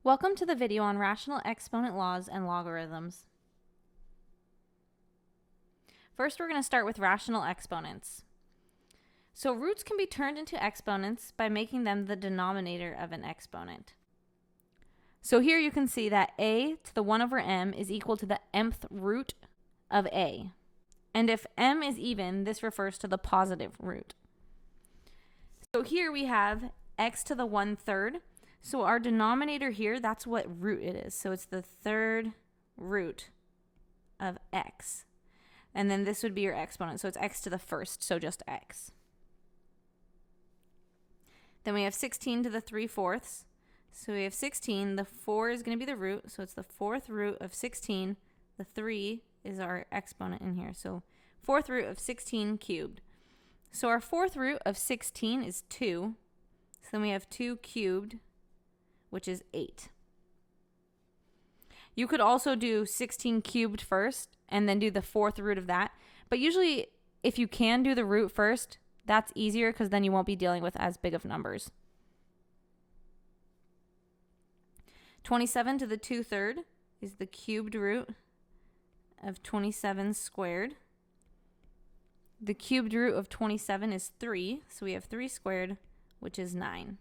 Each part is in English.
Welcome to the video on rational exponent laws and logarithms. First, we're going to start with rational exponents. So roots can be turned into exponents by making them the denominator of an exponent. So here you can see that a to the 1 over m is equal to the mth root of a. And if m is even, this refers to the positive root. So here we have x to the 1/3. So our denominator here, that's what root it is. So it's the third root of x. And then this would be your exponent. So it's x to the first, so just x. Then we have 16 to the 3/4. So we have 16. The 4 is going to be the root. So it's the fourth root of 16. The 3 is our exponent in here. So fourth root of 16 cubed. So our fourth root of 16 is 2. So then we have 2 cubed, which is 8. You could also do 16 cubed first and then do the fourth root of that. But usually, if you can do the root first, that's easier because then you won't be dealing with as big of numbers. 27 to the 2/3 is the cubed root of 27 squared. The cubed root of 27 is 3, so we have 3 squared, which is 9.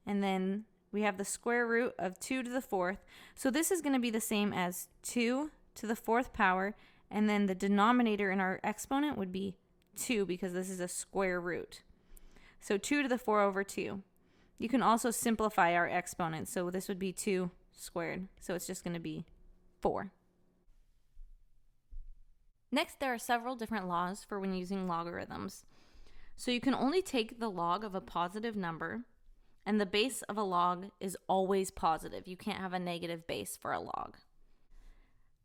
And then we have the square root of 2 to the 4th. So this is going to be the same as 2 to the 4th power, and then the denominator in our exponent would be 2 because this is a square root. So 2 to the 4 over 2. You can also simplify our exponent. So this would be 2 squared. So it's just going to be 4. Next, there are several different laws for when using logarithms. So you can only take the log of a positive number, and the base of a log is always positive. You can't have a negative base for a log.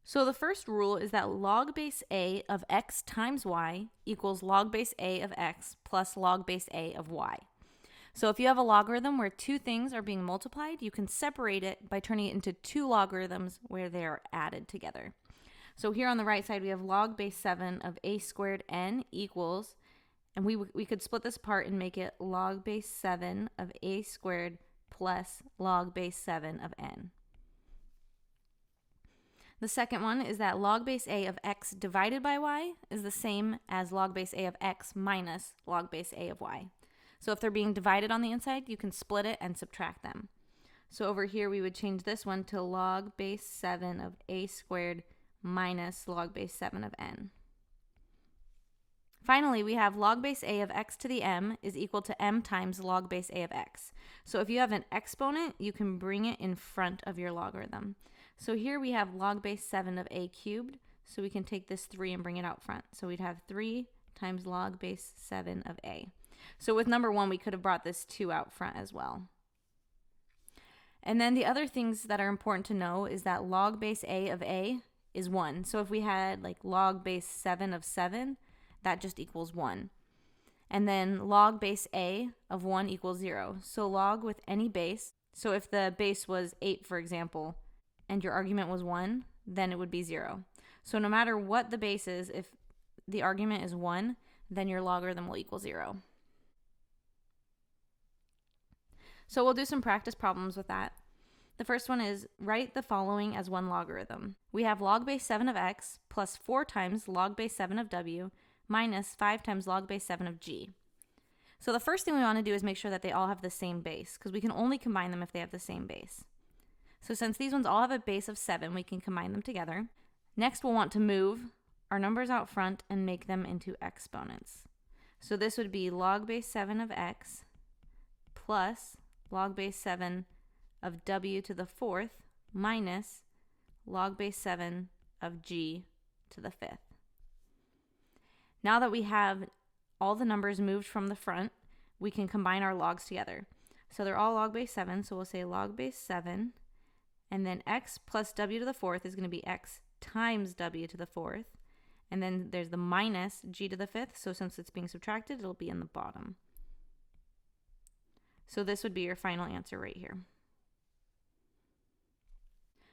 So the first rule is that log base a of x times y equals log base a of x plus log base a of y. So if you have a logarithm where two things are being multiplied, you can separate it by turning it into two logarithms where they are added together. So here on the right side, we have log base 7 of a squared n equals, and we could split this apart and make it log base 7 of a squared plus log base 7 of n. The second one is that log base a of x divided by y is the same as log base a of x minus log base a of y. So if they're being divided on the inside, you can split it and subtract them. So over here, we would change this one to log base 7 of a squared minus log base 7 of n. Finally, we have log base a of x to the m is equal to m times log base a of x. So if you have an exponent, you can bring it in front of your logarithm. So here we have log base 7 of a cubed, so we can take this 3 and bring it out front. So we'd have 3 times log base 7 of a. So with number 1, we could have brought this 2 out front as well. And then the other things that are important to know is that log base a of a is 1. So if we had like log base 7 of 7, that just equals 1. And then log base a of 1 equals 0. So log with any base. So if the base was 8, for example, and your argument was 1, then it would be 0. So no matter what the base is, if the argument is 1, then your logarithm will equal 0. So we'll do some practice problems with that. The first one is write the following as one logarithm. We have log base 7 of x plus 4 times log base 7 of w minus 5 times log base 7 of g. So the first thing we want to do is make sure that they all have the same base, because we can only combine them if they have the same base. So since these ones all have a base of 7, we can combine them together. Next, we'll want to move our numbers out front and make them into exponents. So this would be log base 7 of x plus log base 7 of w to the 4th minus log base 7 of g to the 5th. Now that we have all the numbers moved from the front, we can combine our logs together. So they're all log base 7, so we'll say log base 7, and then x plus w to the 4th is going to be x times w to the 4th, and then there's the minus g to the 5th, so since it's being subtracted, it'll be in the bottom. So this would be your final answer right here.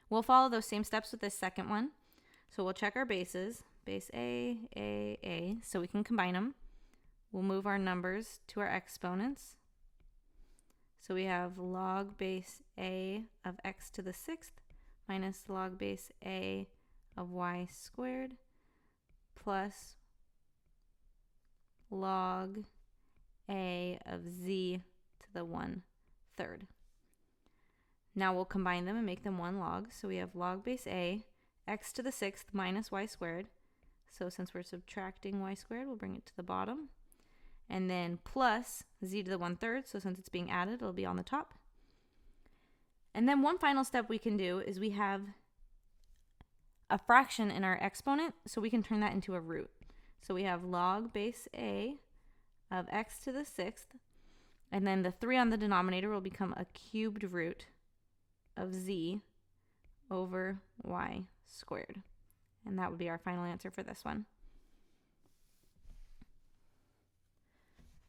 We'll follow those same steps with this second one. So we'll check our bases, base A, so we can combine them. We'll move our numbers to our exponents. So we have log base a of x to the 6th minus log base a of y squared plus log a of z to the 1/3. Now we'll combine them and make them one log. So we have log base a, x to the 6th minus y squared. So since we're subtracting y squared, we'll bring it to the bottom. And then plus z to the 1/3. So since it's being added, it'll be on the top. And then one final step we can do is we have a fraction in our exponent, so we can turn that into a root. So we have log base a of x to the 6th, and then the 3 on the denominator will become a cubed root of z over y squared. And that would be our final answer for this one.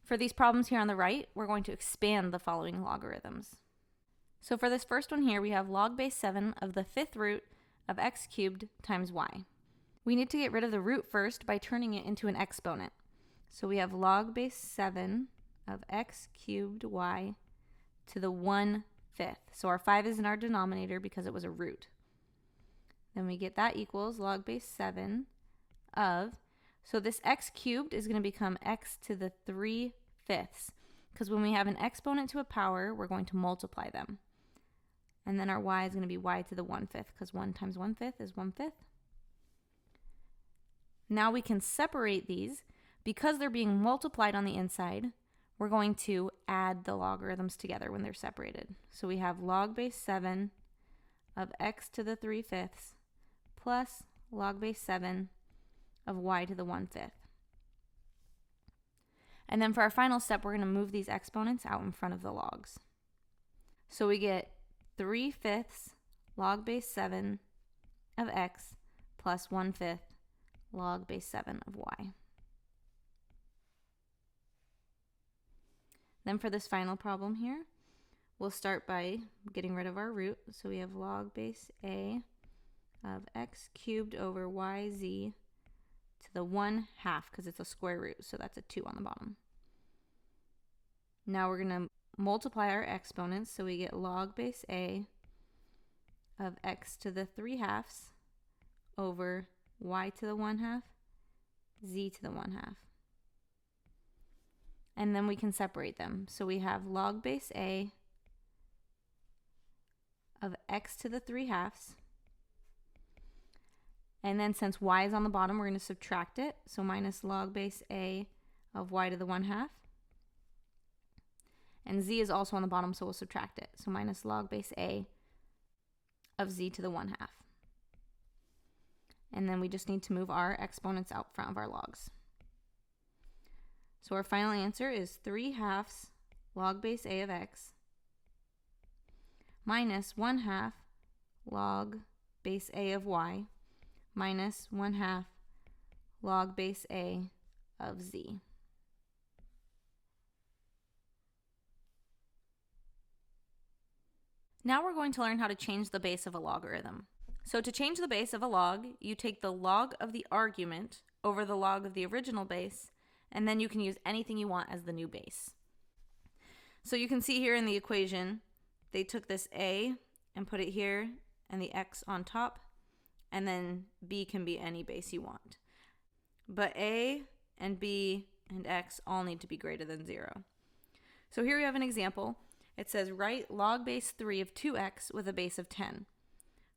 For these problems here on the right, we're going to expand the following logarithms. So for this first one here, we have log base 7 of the 5th root of x cubed times y. We need to get rid of the root first by turning it into an exponent. So we have log base 7 of x cubed y to the 1/5. So our 5 is in our denominator because it was a root. Then we get that equals log base 7 of, so this x cubed is going to become x to the 3/5, because when we have an exponent to a power, we're going to multiply them. And then our y is going to be y to the 1/5, because 1 times 1/5 is 1/5. Now we can separate these. Because they're being multiplied on the inside, we're going to add the logarithms together when they're separated. So we have log base 7 of x to the 3/5 plus log base 7 of y to the 1/5. And then for our final step, we're going to move these exponents out in front of the logs. So we get 3/5 log base 7 of x plus 1/5 log base 7 of y. Then for this final problem here, we'll start by getting rid of our root. So we have log base a of x cubed over yz to the 1/2, because it's a square root, so that's a 2 on the bottom. Now we're going to multiply our exponents, so we get log base a of x to the 3/2 over y to the 1/2, z to the 1/2. And then we can separate them. So we have log base a of x to the 3/2. And then since y is on the bottom, we're going to subtract it. So minus log base a of y to the 1/2. And z is also on the bottom, so we'll subtract it. So minus log base a of z to the 1/2. And then we just need to move our exponents out front of our logs. So our final answer is 3/2 log base a of x minus 1/2 log base a of y minus 1/2 log base a of z. Now we're going to learn how to change the base of a logarithm. So to change the base of a log, you take the log of the argument over the log of the original base, and then you can use anything you want as the new base. So you can see here in the equation, they took this a and put it here, and the x on top, and then b can be any base you want. But a and b and x all need to be greater than 0. So here we have an example. It says write log base 3 of 2x with a base of 10.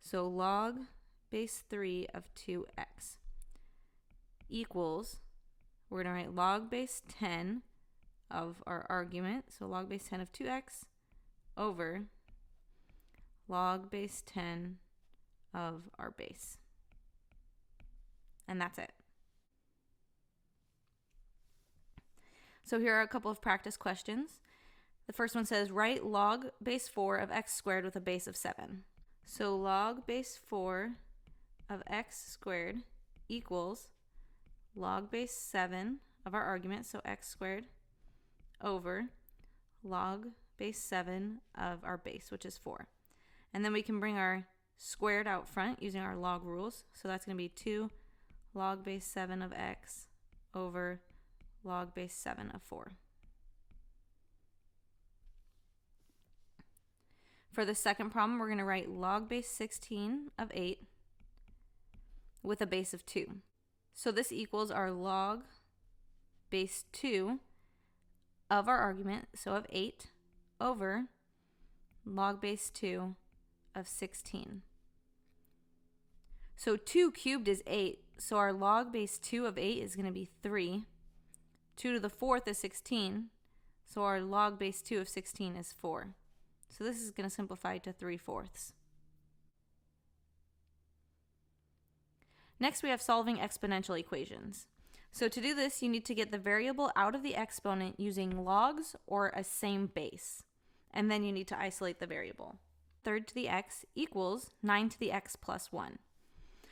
So log base 3 of 2x equals, we're going to write log base 10 of our argument, so log base 10 of 2x over log base 10 of our base. And that's it. So here are a couple of practice questions. The first one says write log base 4 of x squared with a base of 7. So log base 4 of x squared equals log base 7 of our argument, so x squared, over log base 7 of our base, which is 4. And then we can bring our squared out front using our log rules. So that's going to be 2 log base 7 of x over log base 7 of 4. For the second problem, we're going to write log base 16 of 8 with a base of 2. So this equals our log base 2 of our argument, so of 8, over log base 2 of 16. So 2 cubed is 8, so our log base 2 of 8 is going to be 3. 2 to the 4th is 16, so our log base 2 of 16 is 4. So this is going to simplify to 3/4. Next, we have solving exponential equations. So to do this, you need to get the variable out of the exponent using logs or a same base. And then you need to isolate the variable. 3rd to the x equals 9 to the x plus 1.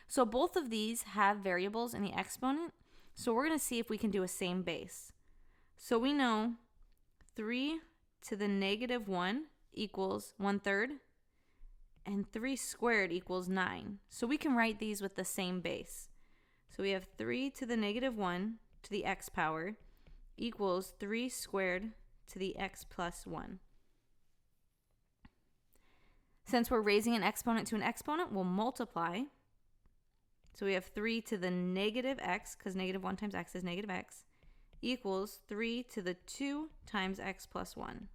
So both of these have variables in the exponent, so we're going to see if we can do a same base. So we know 3 to the negative 1 equals 1/3, and 3 squared equals 9. So we can write these with the same base. So we have 3 to the negative 1 to the x power equals 3 squared to the x plus 1. Since we're raising an exponent to an exponent, we'll multiply. So we have 3 to the negative x, because negative 1 times x is negative x, equals 3 to the 2 times x plus 1.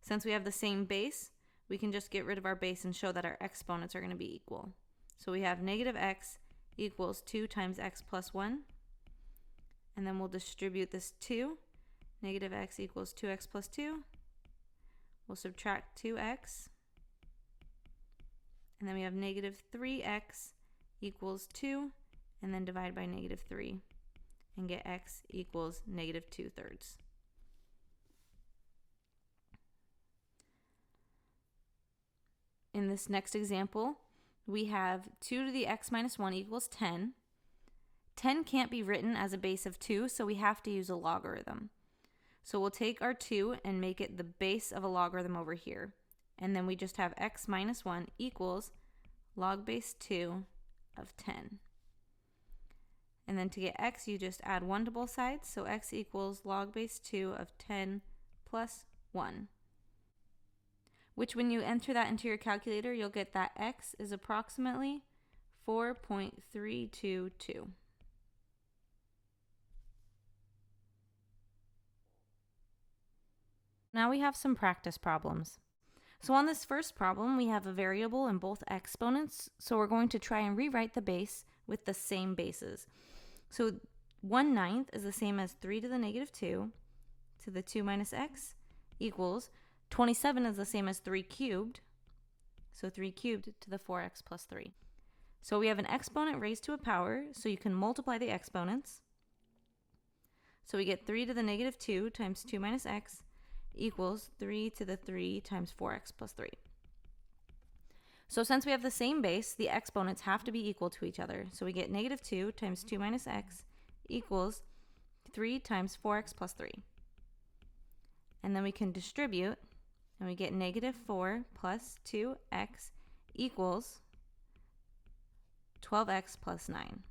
Since we have the same base, we can just get rid of our base and show that our exponents are going to be equal. So we have negative x equals 2 times x plus 1. And then we'll distribute this 2. Negative x equals 2x plus 2. We'll subtract 2x. And then we have negative 3x equals 2. And then divide by negative 3. And get x equals negative 2/3. In this next example, we have 2 to the x minus 1 equals 10. 10 can't be written as a base of 2, so we have to use a logarithm. So we'll take our 2 and make it the base of a logarithm over here. And then we just have x minus 1 equals log base 2 of 10. And then to get x, you just add 1 to both sides. So x equals log base 2 of 10 plus 1. Which when you enter that into your calculator, you'll get that x is approximately 4.322. Now we have some practice problems. So on this first problem, we have a variable in both exponents, so we're going to try and rewrite the base with the same bases. So 1/9 is the same as 3 to the negative 2 to the 2 minus x equals 27 is the same as 3 cubed, so 3 cubed to the 4x plus 3. So we have an exponent raised to a power, so you can multiply the exponents. So we get 3 to the negative 2 times 2 minus x equals 3 to the 3 times 4x plus 3. So since we have the same base, the exponents have to be equal to each other. So we get negative 2 times 2 minus x equals 3 times 4x plus 3. And then we can distribute, and we get negative 4 plus 2x equals 12x plus 9.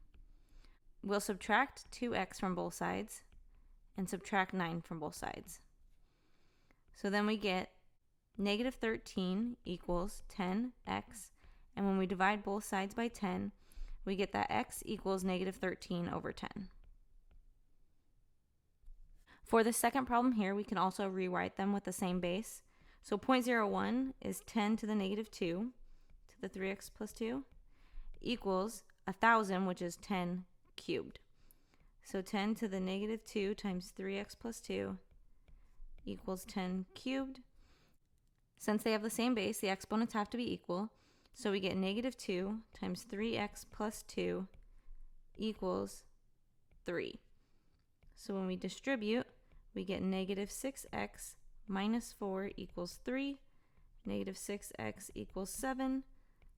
We'll subtract 2x from both sides and subtract 9 from both sides. So then we get negative 13 equals 10x, and when we divide both sides by 10, we get that x equals negative 13 over 10. For the second problem here, we can also rewrite them with the same base. So 0.01 is 10 to the negative 2 to the 3x plus 2 equals 1,000, which is 10 cubed. So 10 to the negative 2 times 3x plus 2 equals 10 cubed. Since they have the same base, the exponents have to be equal. So we get negative 2 times 3x plus 2 equals 3. So when we distribute, we get negative 6x minus 4 equals 3. Negative 6x equals 7.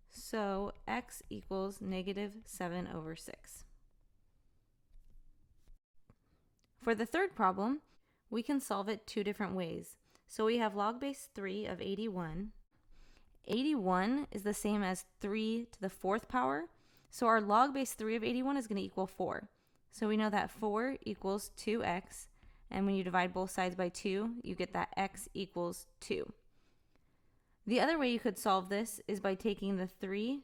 So x equals negative 7 over 6. For the third problem, we can solve it two different ways. So we have log base 3 of 81. 81 is the same as 3 to the 4th power. So our log base 3 of 81 is going to equal 4. So we know that 4 equals 2x. And when you divide both sides by 2, you get that x equals 2. The other way you could solve this is by taking the 3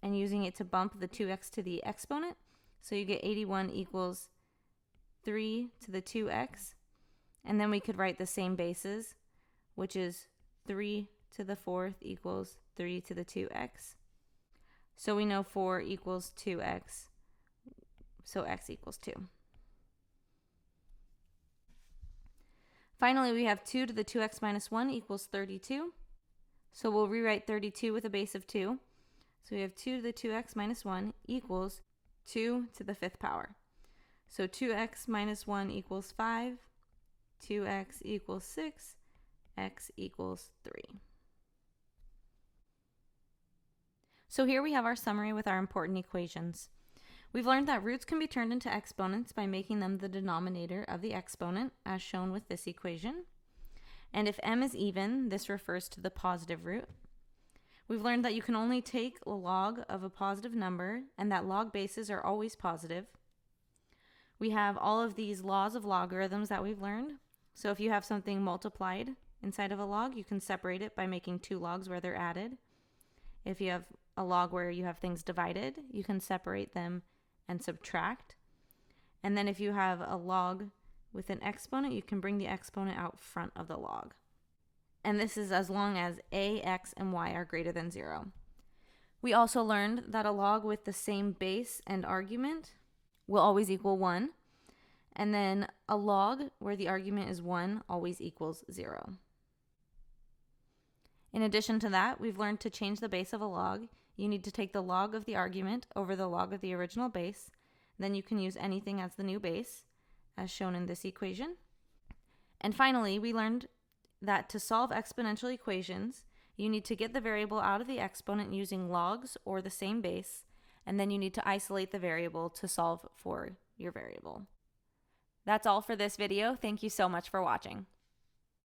and using it to bump the 2x to the exponent. So you get 81 equals 3 to the 2x. And then we could write the same bases, which is 3 to the 4th equals 3 to the 2x. So we know 4 equals 2x, so x equals 2. Finally, we have 2 to the 2x minus 1 equals 32. So we'll rewrite 32 with a base of 2. So we have 2 to the 2x minus 1 equals 2 to the 5th power. So 2x minus 1 equals 5, 2x equals 6, x equals 3. So here we have our summary with our important equations. We've learned that roots can be turned into exponents by making them the denominator of the exponent, as shown with this equation. And if m is even, this refers to the positive root. We've learned that you can only take a log of a positive number and that log bases are always positive. We have all of these laws of logarithms that we've learned. So if you have something multiplied inside of a log, you can separate it by making two logs where they're added. If you have a log where you have things divided, you can separate them and subtract. And then if you have a log with an exponent, you can bring the exponent out front of the log. And this is as long as a, x, and y are greater than 0. We also learned that a log with the same base and argument will always equal 1. And then a log where the argument is 1 always equals 0. In addition to that, we've learned to change the base of a log. You need to take the log of the argument over the log of the original base. Then you can use anything as the new base, as shown in this equation. And finally, we learned that to solve exponential equations, you need to get the variable out of the exponent using logs or the same base, and then you need to isolate the variable to solve for your variable. That's all for this video. Thank you so much for watching.